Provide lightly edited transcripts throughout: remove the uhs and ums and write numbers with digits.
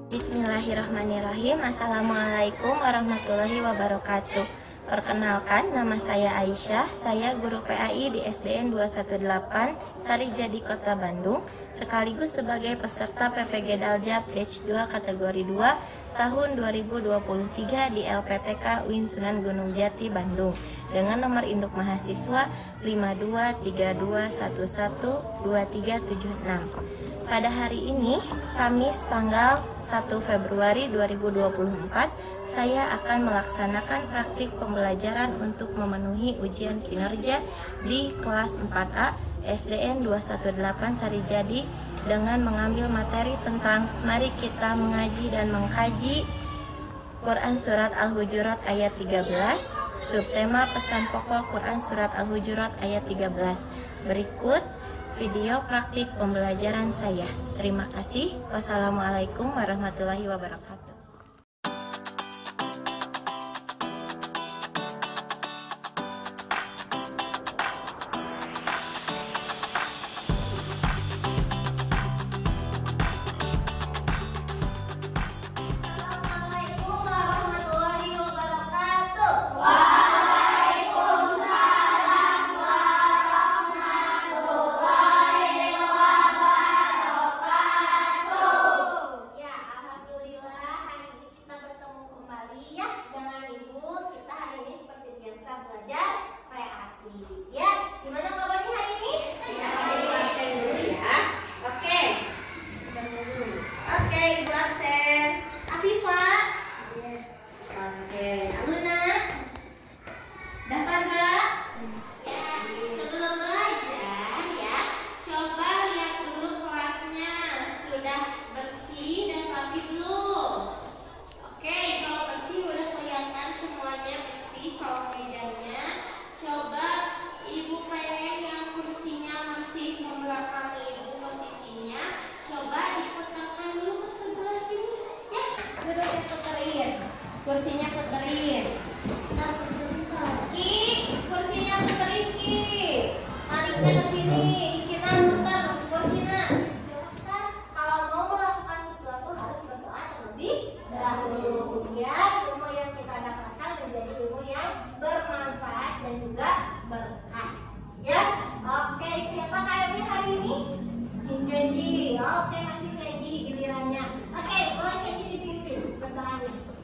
Bismillahirrahmanirrahim. Assalamualaikum warahmatullahi wabarakatuh. Perkenalkan, nama saya Aisyah. Saya guru PAI di SDN 218 Sarijadi Kota Bandung, sekaligus sebagai peserta PPG Daljab Batch 2 kategori 2 tahun 2023 di LPTK UIN Sunan Gunung Jati Bandung dengan nomor induk mahasiswa 5232112376. Pada hari ini, Kamis tanggal 1 Februari 2024, saya akan melaksanakan praktik pembelajaran untuk memenuhi ujian kinerja di kelas 4A SDN 218 Sarijadi dengan mengambil materi tentang mari kita mengaji dan mengkaji Quran Surat Al-Hujurat ayat 13, subtema pesan pokok Quran Surat Al-Hujurat ayat 13. Berikut video praktik pembelajaran saya. Terima kasih. Wassalamualaikum warahmatullahi wabarakatuh. Kursinya puterin. Ki, kursinya puterin Ki. Tariknya ke sini. Kita putar kursinya. Kalau mau melakukan sesuatu harus berdoa terlebih dahulu. Biar ilmu yang kita dapatkan menjadi ilmu yang bermanfaat dan juga berkah. Ya, oke. Siapa KMI hari ini? Kenji. Oke, masih Kenji gilirannya. Oke, mulai Kenji dipimpin berdoanya.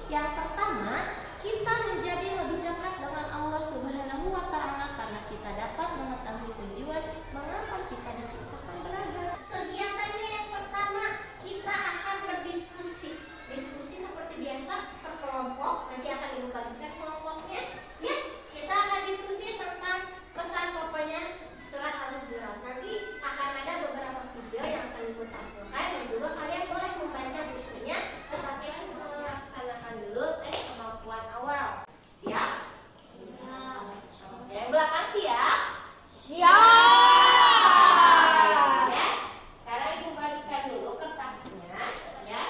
Yang pertama, kita menjadi lebih dekat dengan Allah Subhanahu wa Ta'ala karena kita dapat mengetahui tujuan mengapa kita diciptakan beragam. Kegiatannya yang pertama, kita akan berdiskusi. Diskusi seperti biasa per kelompok, nanti akan Ibu bagikan kelompoknya. Ya, kita akan diskusi tentang pesan pokoknya surat Al-Hujurat. Nanti akan ada beberapa video yang akan Ibu tampilkan dan juga kalian boleh membaca bukunya sebagai melaksanakan dulu tes kemampuan awal. Siap? Oke, yang belakang siap? Siap. Ya, sekarang Ibu bagikan dulu kertasnya, ya. Ya.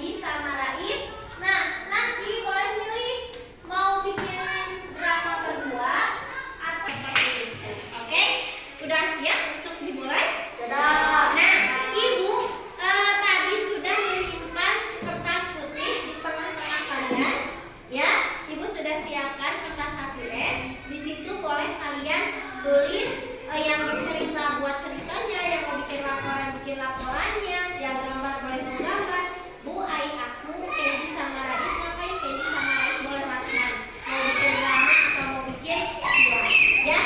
Kenji sama Rais. Nah, nanti boleh milih mau bikin drama berdua atau seperti itu. Oke, udah siap untuk dimulai? Sudah. Nah, Ibu tadi sudah menyimpan kertas putih di tengah-tengah kalian, ya. Ibu sudah siapkan kertas hafiz. Di situ boleh kalian tulis yang bercerita buat ceritanya, yang mau bikin laporannya, yang gambar boleh menggambar. Bu, Ai, aku, Kenji sama Rais, ngapain Kenji sama Rais boleh latihan? Mau bikin drama atau mau bikin film? Ya?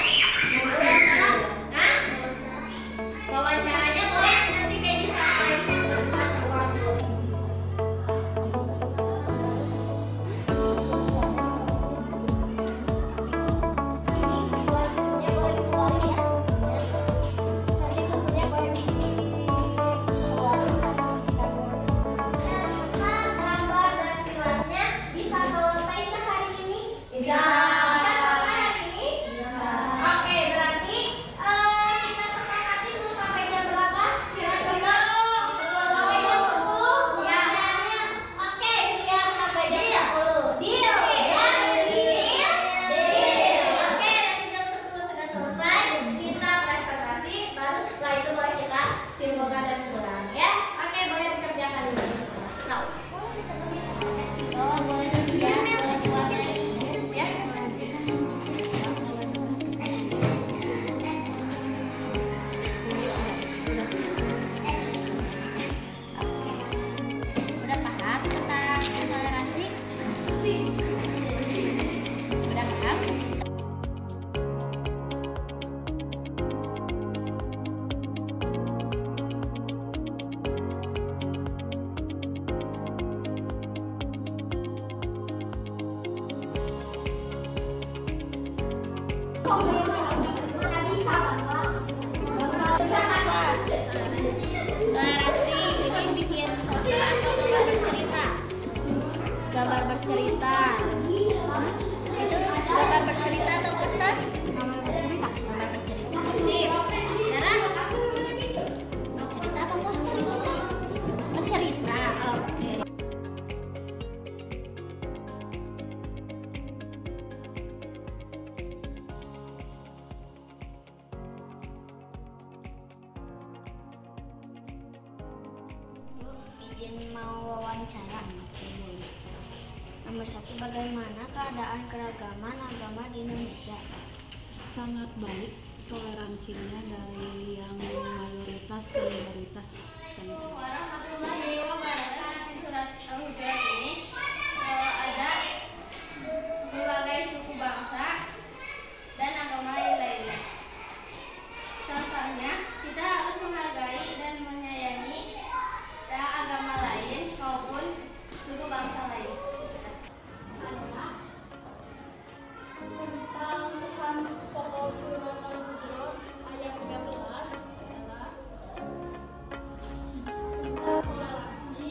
Nah, wawancaranya boleh nanti Kenji sama Rais berdebat ruang dulu. Gambar bercerita. Itu gambar bercerita atau poster? Gambar bercerita. Gambar bercerita. Sip. Dara? Bercerita apa poster? Bercerita. Oke. Izin mau wawancara. Nomor 1, bagaimana keadaan keragaman agama di Indonesia? Sangat baik, toleransinya dari yang mayoritas ke minoritas. Assalamualaikum warahmatullahi wabarakatuh. Di surat Al-Hujurat ini ada berbagai suku bangsa dan agama lainnya. Contohnya, kita harus menghargai dan menyayangi agama lain maupun suku bangsa lain. Tentang pesan pokok surat Al-Hujurat ayat 13 adalah toleransi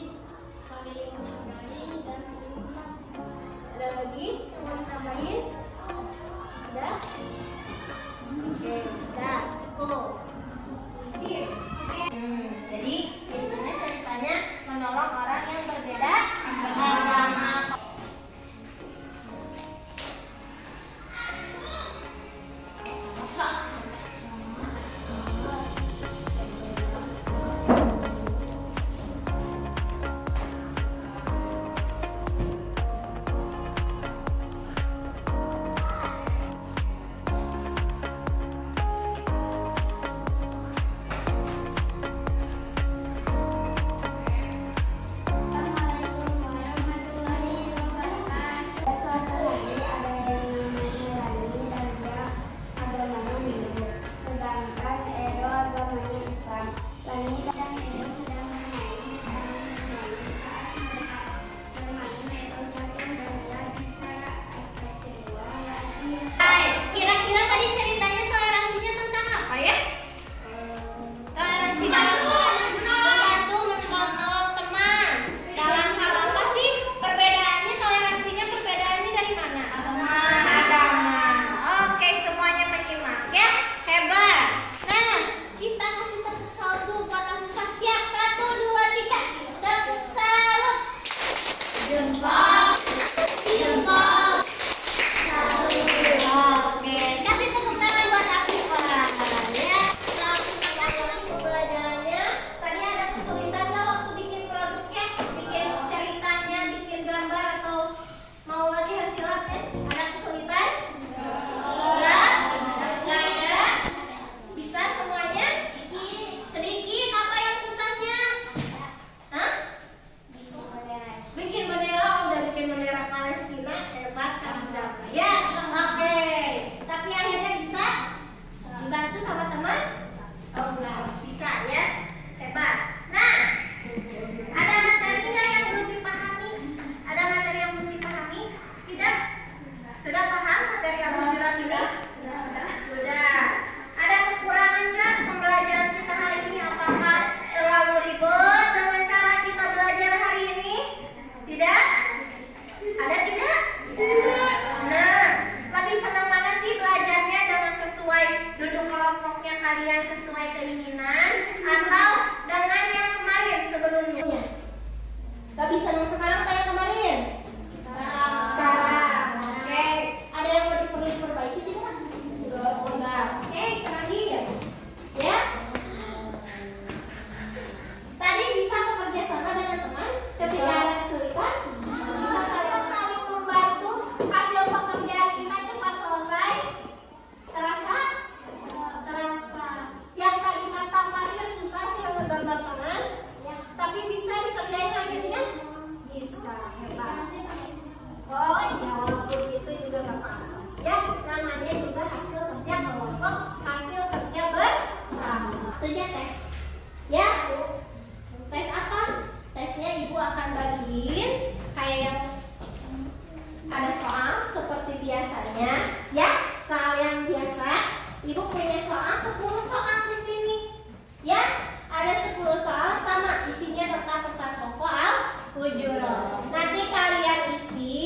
Nanti kalian isi,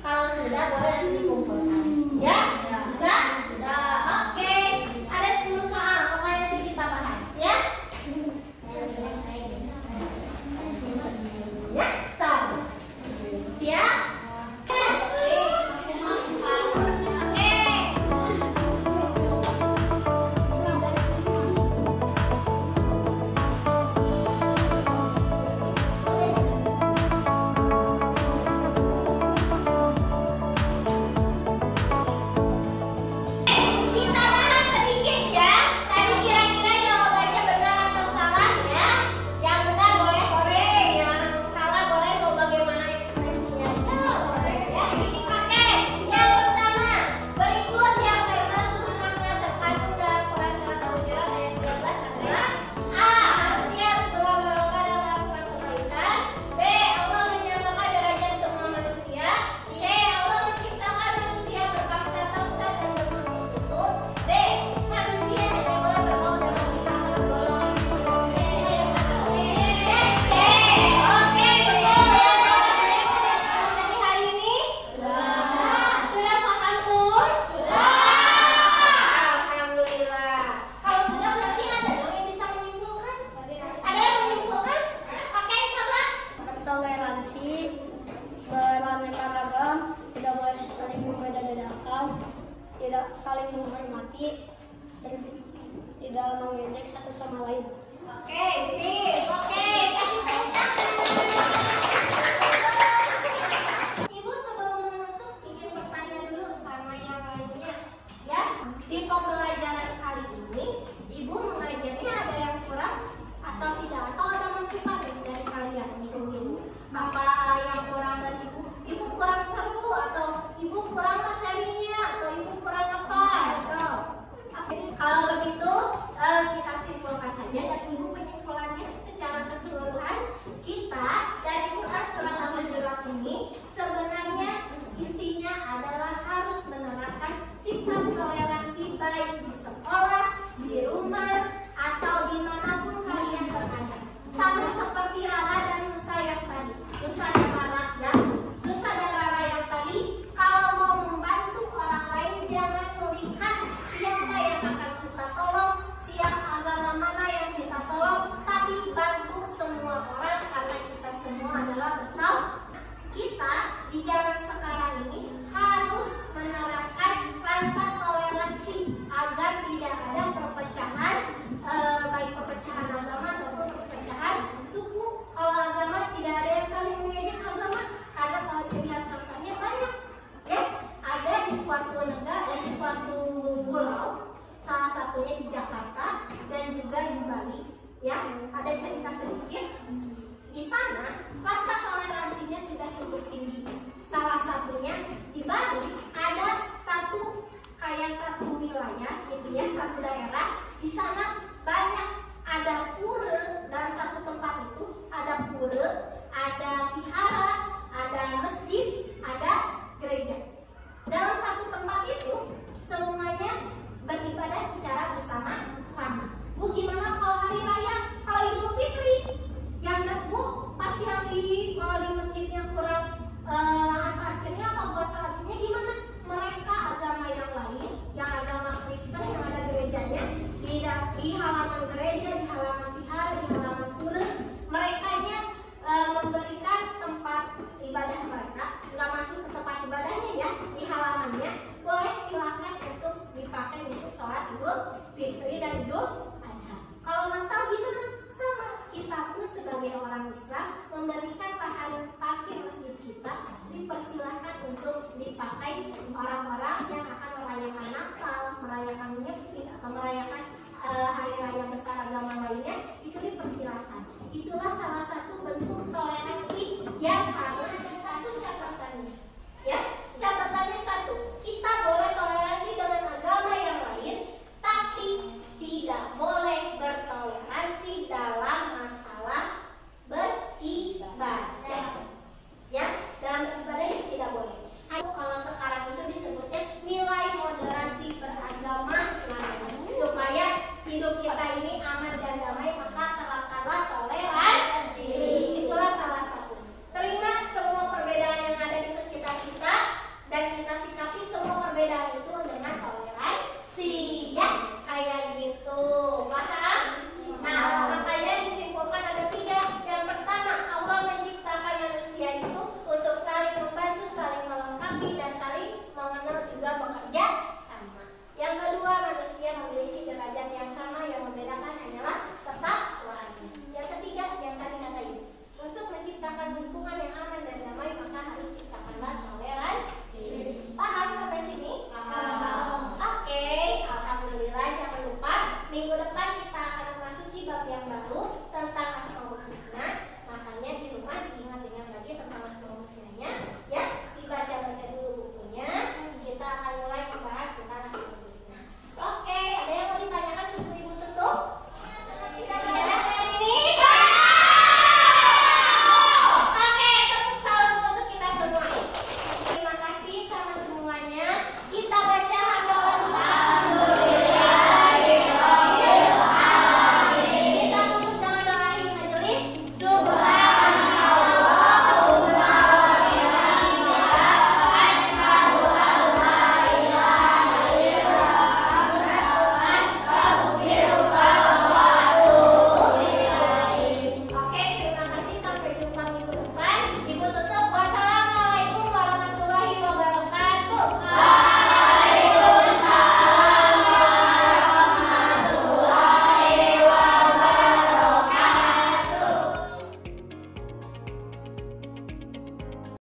kalau sudah boleh nanti dikumpulkan. Ya? Bisa? Bisa. Oke. Ada 10 soal, pokoknya nanti kita bahas ya. Ya, siap? beraneka ragam, tidak boleh saling membeda-bedakan, tidak saling menghormati, dan tidak mengejek satu sama lain. Oke, sip. Oke, kasih tepuk tangan.